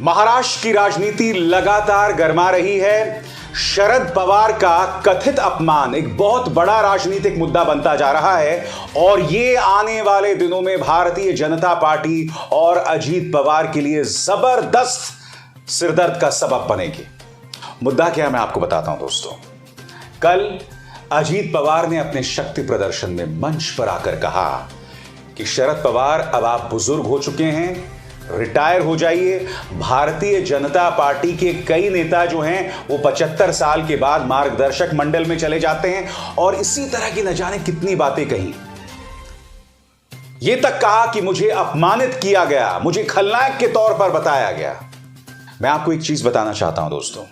महाराष्ट्र की राजनीति लगातार गर्मा रही है। शरद पवार का कथित अपमान एक बहुत बड़ा राजनीतिक मुद्दा बनता जा रहा है और ये आने वाले दिनों में भारतीय जनता पार्टी और अजीत पवार के लिए जबरदस्त सिरदर्द का सबब बनेगी। मुद्दा क्या है मैं आपको बताता हूं दोस्तों। कल अजीत पवार ने अपने शक्ति प्रदर्शन में मंच पर आकर कहा कि शरद पवार अब आप बुजुर्ग हो चुके हैं, रिटायर हो जाइए। भारतीय जनता पार्टी के कई नेता जो हैं वो 75 साल के बाद मार्गदर्शक मंडल में चले जाते हैं और इसी तरह की न जाने कितनी बातें कही। यह तक कहा कि मुझे अपमानित किया गया, मुझे खलनायक के तौर पर बताया गया। मैं आपको एक चीज बताना चाहता हूं दोस्तों,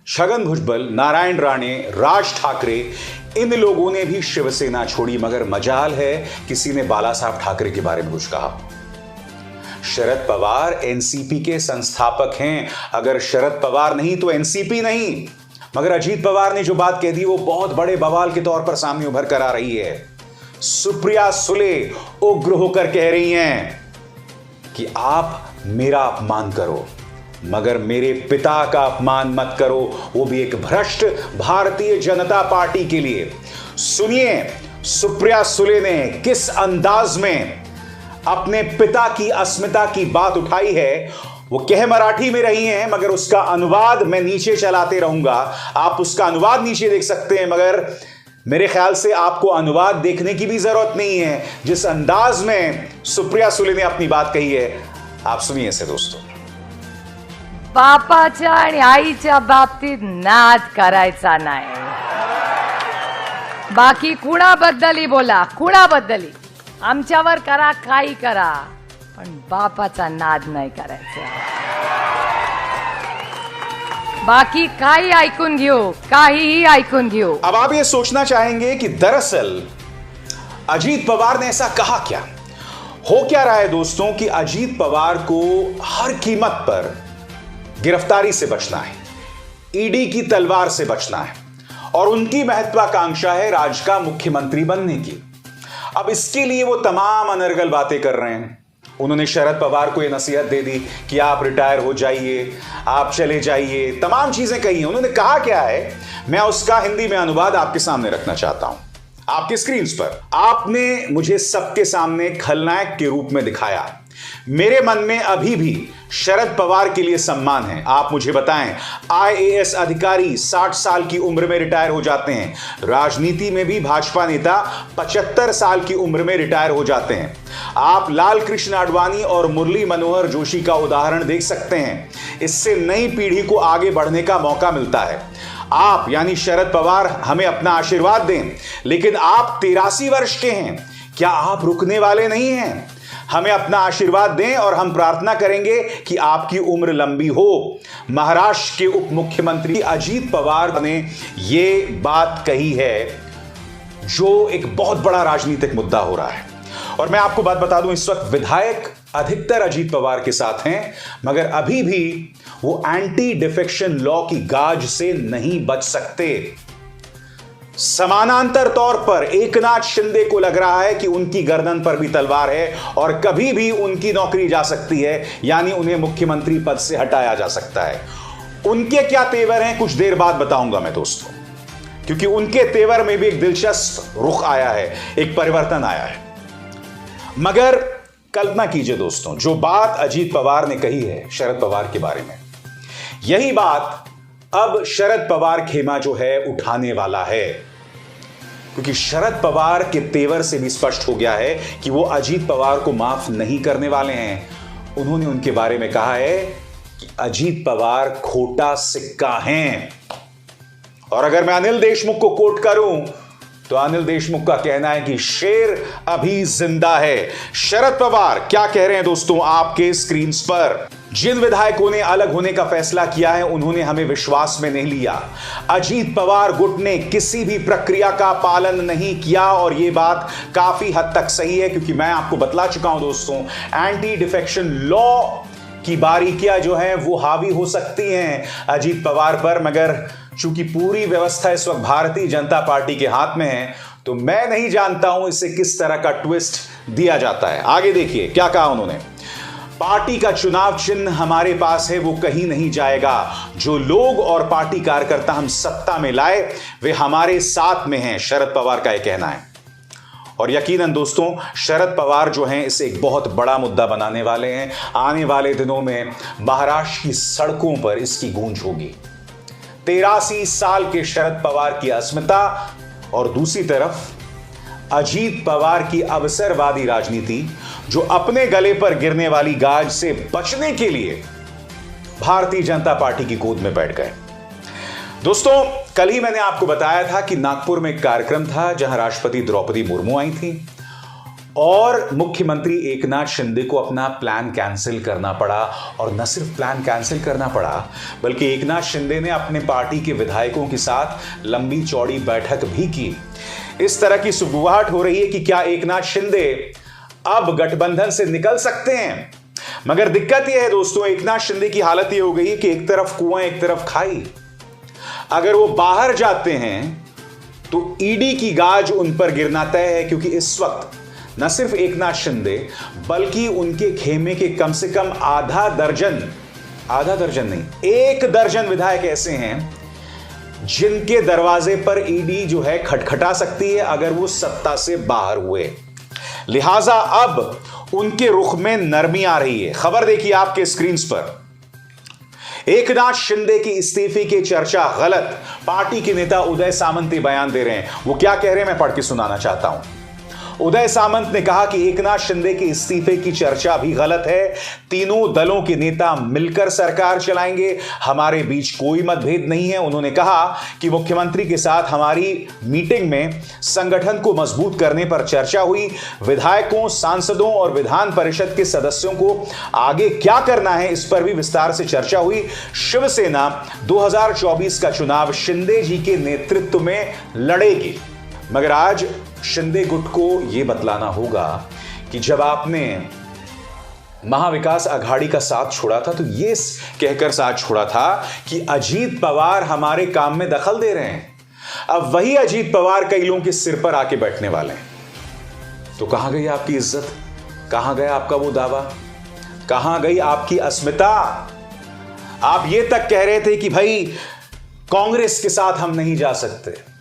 छगन भुजबल, नारायण राणे, राज ठाकरे, इन लोगों ने भी शिवसेना छोड़ी, मगर मजाल है किसी ने बाला साहब ठाकरे के बारे में कुछ कहा। शरद पवार एनसीपी के संस्थापक हैं। अगर शरद पवार नहीं तो एनसीपी नहीं। मगर अजीत पवार ने जो बात कह दी वो बहुत बड़े बवाल के तौर पर सामने उभर कर आ रही है। सुप्रिया सुले उग्र होकर कह रही हैं कि आप मेरा अपमान करो मगर मेरे पिता का अपमान मत करो, वो भी एक भ्रष्ट भारतीय जनता पार्टी के लिए। सुनिए सुप्रिया सुले ने किस अंदाज में अपने पिता की अस्मिता की बात उठाई है। वो कह मराठी में रही हैं मगर उसका अनुवाद मैं नीचे चलाते रहूंगा, आप उसका अनुवाद नीचे देख सकते हैं, मगर मेरे ख्याल से आपको अनुवाद देखने की भी जरूरत नहीं है। जिस अंदाज में सुप्रिया सुले ने अपनी बात कही है, आप सुनिए इसे दोस्तों। बापाच्या आणि आईच्या बाबतीत नाद करायचा नाही। बाकी कुणाबद्दलही बोला, कुणाबद्दलही आमच्यावर करा, काही करा, पण बापाचा नाद नाही करायचा। बाकी काही ऐकून घेऊ, काहीही ऐकून घेऊ। अब आप ये सोचना चाहेंगे कि दरअसल अजीत पवार ने ऐसा कहा क्या। हो क्या रहा है दोस्तों कि अजीत पवार को हर कीमत पर गिरफ्तारी से बचना है, ईडी की तलवार से बचना है और उनकी महत्वाकांक्षा है राज्य का मुख्यमंत्री बनने की। अब इसके लिए वो तमाम अनर्गल बातें कर रहे हैं। उन्होंने शरद पवार को यह नसीहत दे दी कि आप रिटायर हो जाइए, आप चले जाइए, तमाम चीजें कही हैं। उन्होंने कहा क्या है, मैं उसका हिंदी में अनुवाद आपके सामने रखना चाहता हूं आपके स्क्रीन पर। आपने मुझे सबके सामने खलनायक के रूप में दिखाया। मेरे मन में अभी भी शरद पवार के लिए सम्मान है। आप मुझे बताएं, आईएएस अधिकारी 60 साल की उम्र में रिटायर हो जाते हैं। राजनीति में भी भाजपा नेता 75 साल की उम्र में रिटायर हो जाते हैं। आप लाल कृष्ण आडवाणी और मुरली मनोहर जोशी का उदाहरण देख सकते हैं। इससे नई पीढ़ी को आगे बढ़ने का मौका मिलता है। आप यानी शरद पवार हमें अपना आशीर्वाद दें, लेकिन आप 83 वर्ष के हैं, क्या आप रुकने वाले नहीं हैं? हमें अपना आशीर्वाद दें और हम प्रार्थना करेंगे कि आपकी उम्र लंबी हो। महाराष्ट्र के उप मुख्यमंत्री अजीत पवार ने यह बात कही है जो एक बहुत बड़ा राजनीतिक मुद्दा हो रहा है। और मैं आपको बात बता दूं, इस वक्त विधायक अधिकतर अजीत पवार के साथ हैं, मगर अभी भी वो एंटी डिफेक्शन लॉ की गाज से नहीं बच सकते। समानांतर तौर पर एकनाथ शिंदे को लग रहा है कि उनकी गर्दन पर भी तलवार है और कभी भी उनकी नौकरी जा सकती है, यानी उन्हें मुख्यमंत्री पद से हटाया जा सकता है। उनके क्या तेवर हैं कुछ देर बाद बताऊंगा मैं दोस्तों, क्योंकि उनके तेवर में भी एक दिलचस्प रुख आया है, एक परिवर्तन आया है। मगर कल्पना कीजिए दोस्तों, जो बात अजीत पवार ने कही है शरद पवार के बारे में, यही बात अब शरद पवार खेमा जो है उठाने वाला है। क्योंकि शरद पवार के तेवर से भी स्पष्ट हो गया है कि वो अजीत पवार को माफ नहीं करने वाले हैं। उन्होंने उनके बारे में कहा है कि अजीत पवार खोटा सिक्का हैं। और अगर मैं अनिल देशमुख को कोट करूं तो अनिल देशमुख का कहना है कि शेर अभी जिंदा है। शरद पवार क्या कह रहे हैं दोस्तों आपके स्क्रीन पर। जिन विधायकों ने अलग होने का फैसला किया है उन्होंने हमें विश्वास में नहीं लिया। अजीत पवार गुट ने किसी भी प्रक्रिया का पालन नहीं किया और यह बात काफी हद तक सही है, क्योंकि मैं आपको बतला चुका हूं दोस्तों, एंटी डिफेक्शन लॉ की बारीकियां जो हैं वो हावी हो सकती हैं अजीत पवार पर, मगर चूंकि पूरी व्यवस्था इस वक्त भारतीय जनता पार्टी के हाथ में है तो मैं नहीं जानता हूं इसे किस तरह का ट्विस्ट दिया जाता है। आगे देखिए क्या कहा उन्होंने। पार्टी का चुनाव चिन्ह हमारे पास है, वो कहीं नहीं जाएगा। जो लोग और पार्टी कार्यकर्ता हम सत्ता में लाए वे हमारे साथ में हैं, शरद पवार का यह कहना है। और यकीनन दोस्तों, शरद पवार जो हैं इसे एक बहुत बड़ा मुद्दा बनाने वाले हैं। आने वाले दिनों में महाराष्ट्र की सड़कों पर इसकी गूंज होगी। 83 साल के शरद पवार की अस्मिता और दूसरी तरफ अजीत पवार की अवसरवादी राजनीति, जो अपने गले पर गिरने वाली गाज से बचने के लिए भारतीय जनता पार्टी की गोद में बैठ गए। दोस्तों, कल ही मैंने आपको बताया था कि नागपुर में एक कार्यक्रम था जहां राष्ट्रपति द्रौपदी मुर्मू आई थी और मुख्यमंत्री एकनाथ शिंदे को अपना प्लान कैंसिल करना पड़ा। और न सिर्फ प्लान कैंसिल करना पड़ा, बल्कि एकनाथ शिंदे ने अपने पार्टी के विधायकों के साथ लंबी चौड़ी बैठक भी की। इस तरह की सुगबुगाहट हो रही है कि क्या एकनाथ शिंदे अब गठबंधन से निकल सकते हैं। मगर दिक्कत यह है दोस्तों, एकनाथ शिंदे की हालत यह हो गई कि एक तरफ कुआं एक तरफ खाई। अगर वो बाहर जाते हैं तो ईडी की गाज उन पर गिरना तय है, क्योंकि इस वक्त न सिर्फ एकनाथ शिंदे बल्कि उनके खेमे के कम से कम आधा दर्जन नहीं, 1 दर्जन विधायक ऐसे हैं जिनके दरवाजे पर ईडी जो है खटखटा सकती है अगर वो सत्ता से बाहर हुए। लिहाजा अब उनके रुख में नरमी आ रही है। खबर देखिए आपके स्क्रीन पर। एकनाथ शिंदे की इस्तीफे की चर्चा गलत, पार्टी के नेता उदय सामंत बयान दे रहे हैं। वो क्या कह रहे हैं मैं पढ़ के सुनाना चाहता हूं। उदय सामंत ने कहा कि एकनाथ शिंदे के इस्तीफे की चर्चा भी गलत है। तीनों दलों के नेता मिलकर सरकार चलाएंगे, हमारे बीच कोई मतभेद नहीं है। उन्होंने कहा कि मुख्यमंत्री के साथ हमारी मीटिंग में संगठन को मजबूत करने पर चर्चा हुई। विधायकों, सांसदों और विधान परिषद के सदस्यों को आगे क्या करना है इस पर भी विस्तार से चर्चा हुई। शिवसेना 2024 का चुनाव शिंदे जी के नेतृत्व में लड़ेगी। मगर आज शिंदे गुट को यह बतलाना होगा कि जब आपने महाविकास आघाड़ी का साथ छोड़ा था तो यह कहकर साथ छोड़ा था कि अजीत पवार हमारे काम में दखल दे रहे हैं। अब वही अजीत पवार कई लोगों के सिर पर आके बैठने वाले हैं। तो कहां गई आपकी इज्जत, कहां गया आपका वो दावा, कहां गई आपकी अस्मिता। आप ये तक कह रहे थे कि भाई कांग्रेस के साथ हम नहीं जा सकते,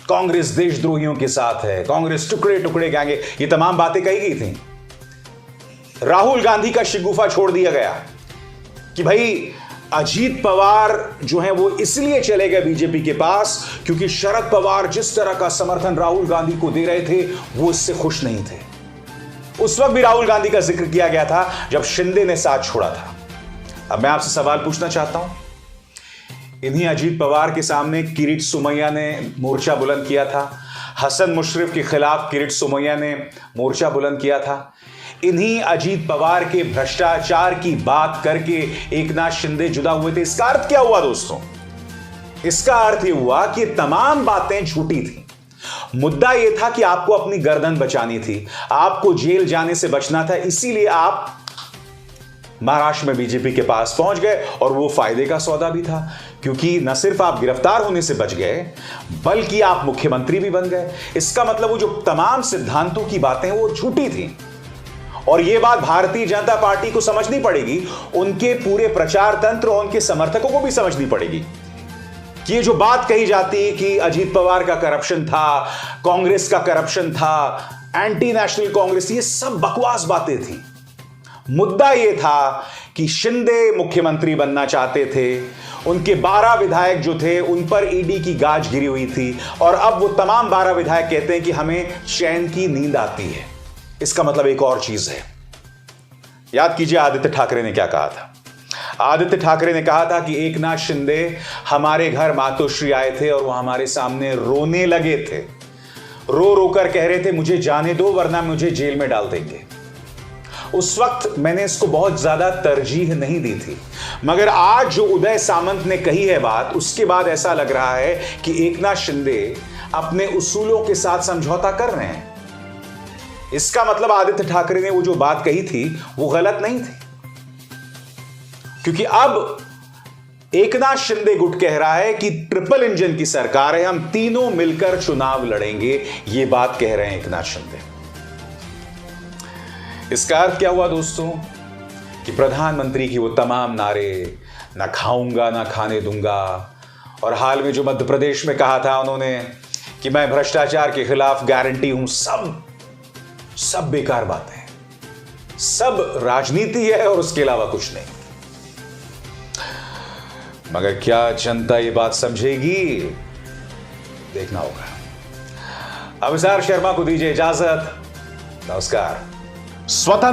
कांग्रेस देशद्रोहियों के साथ है, कांग्रेस टुकड़े टुकड़े कहेंगे, ये तमाम बातें कही गई थी। राहुल गांधी का शिगुफा छोड़ दिया गया कि भाई अजीत पवार जो है वो इसलिए चले गए बीजेपी के पास क्योंकि शरद पवार जिस तरह का समर्थन राहुल गांधी को दे रहे थे वो इससे खुश नहीं थे। उस वक्त भी राहुल गांधी का जिक्र किया गया था जब शिंदे ने साथ छोड़ा था। अब मैं आपसे सवाल पूछना चाहता हूं, इन्हीं अजीत पवार के सामने किरीट सोमैया ने मोर्चा बुलंद किया था, हसन मुशर्रफ के खिलाफ किरीट सोमैया ने मोर्चा बुलंद किया था। इन्हीं अजीत पवार के भ्रष्टाचार की बात करके एकनाथ शिंदे जुदा हुए थे। इसका अर्थ क्या हुआ दोस्तों? इसका अर्थ यह हुआ कि तमाम बातें झूठी थी। मुद्दा यह था कि आपको अपनी गर्दन बचानी थी, आपको जेल जाने से बचना था, इसीलिए आप महाराष्ट्र में बीजेपी के पास पहुंच गए। और वो फायदे का सौदा भी था क्योंकि न सिर्फ आप गिरफ्तार होने से बच गए बल्कि आप मुख्यमंत्री भी बन गए। इसका मतलब वो जो तमाम सिद्धांतों की बातें वो झूठी थी। और ये बात भारतीय जनता पार्टी को समझनी पड़ेगी, उनके पूरे प्रचार तंत्र और उनके समर्थकों को भी समझनी पड़ेगी कि ये जो बात कही जाती है कि अजीत पवार का करप्शन था, कांग्रेस का करप्शन था, एंटी नेशनल कांग्रेस, ये सब बकवास बातें थी। मुद्दा यह था कि शिंदे मुख्यमंत्री बनना चाहते थे, उनके 12 विधायक जो थे उन पर ईडी की गाज गिरी हुई थी और अब वो तमाम 12 विधायक कहते हैं कि हमें चैन की नींद आती है। इसका मतलब एक और चीज है। याद कीजिए आदित्य ठाकरे ने क्या कहा था। आदित्य ठाकरे ने कहा था कि एकनाथ शिंदे हमारे घर मातोश्री आए थे और वो हमारे सामने रोने लगे थे, रो रो कर कह रहे थे मुझे जाने दो वरना मुझे जेल में डाल देंगे। उस वक्त मैंने इसको बहुत ज्यादा तरजीह नहीं दी थी, मगर आज जो उदय सामंत ने कही है बात, उसके बाद ऐसा लग रहा है कि एकनाथ शिंदे अपने उसूलों के साथ समझौता कर रहे हैं। इसका मतलब आदित्य ठाकरे ने वो जो बात कही थी वो गलत नहीं थी, क्योंकि अब एकनाथ शिंदे गुट कह रहा है कि ट्रिपल इंजन की सरकार है, हम तीनों मिलकर चुनाव लड़ेंगे। ये बात कह रहे हैं एकनाथ शिंदे। इसका अर्थ क्या हुआ दोस्तों कि प्रधानमंत्री की वो तमाम नारे, ना खाऊंगा ना खाने दूंगा, और हाल में जो मध्य प्रदेश में कहा था उन्होंने कि मैं भ्रष्टाचार के खिलाफ गारंटी हूं, सब बेकार बातें हैं, सब राजनीति है और उसके अलावा कुछ नहीं। मगर क्या जनता ये बात समझेगी, देखना होगा। अभिसार शर्मा को दीजिए इजाजत। नमस्कार। स्वतंत्र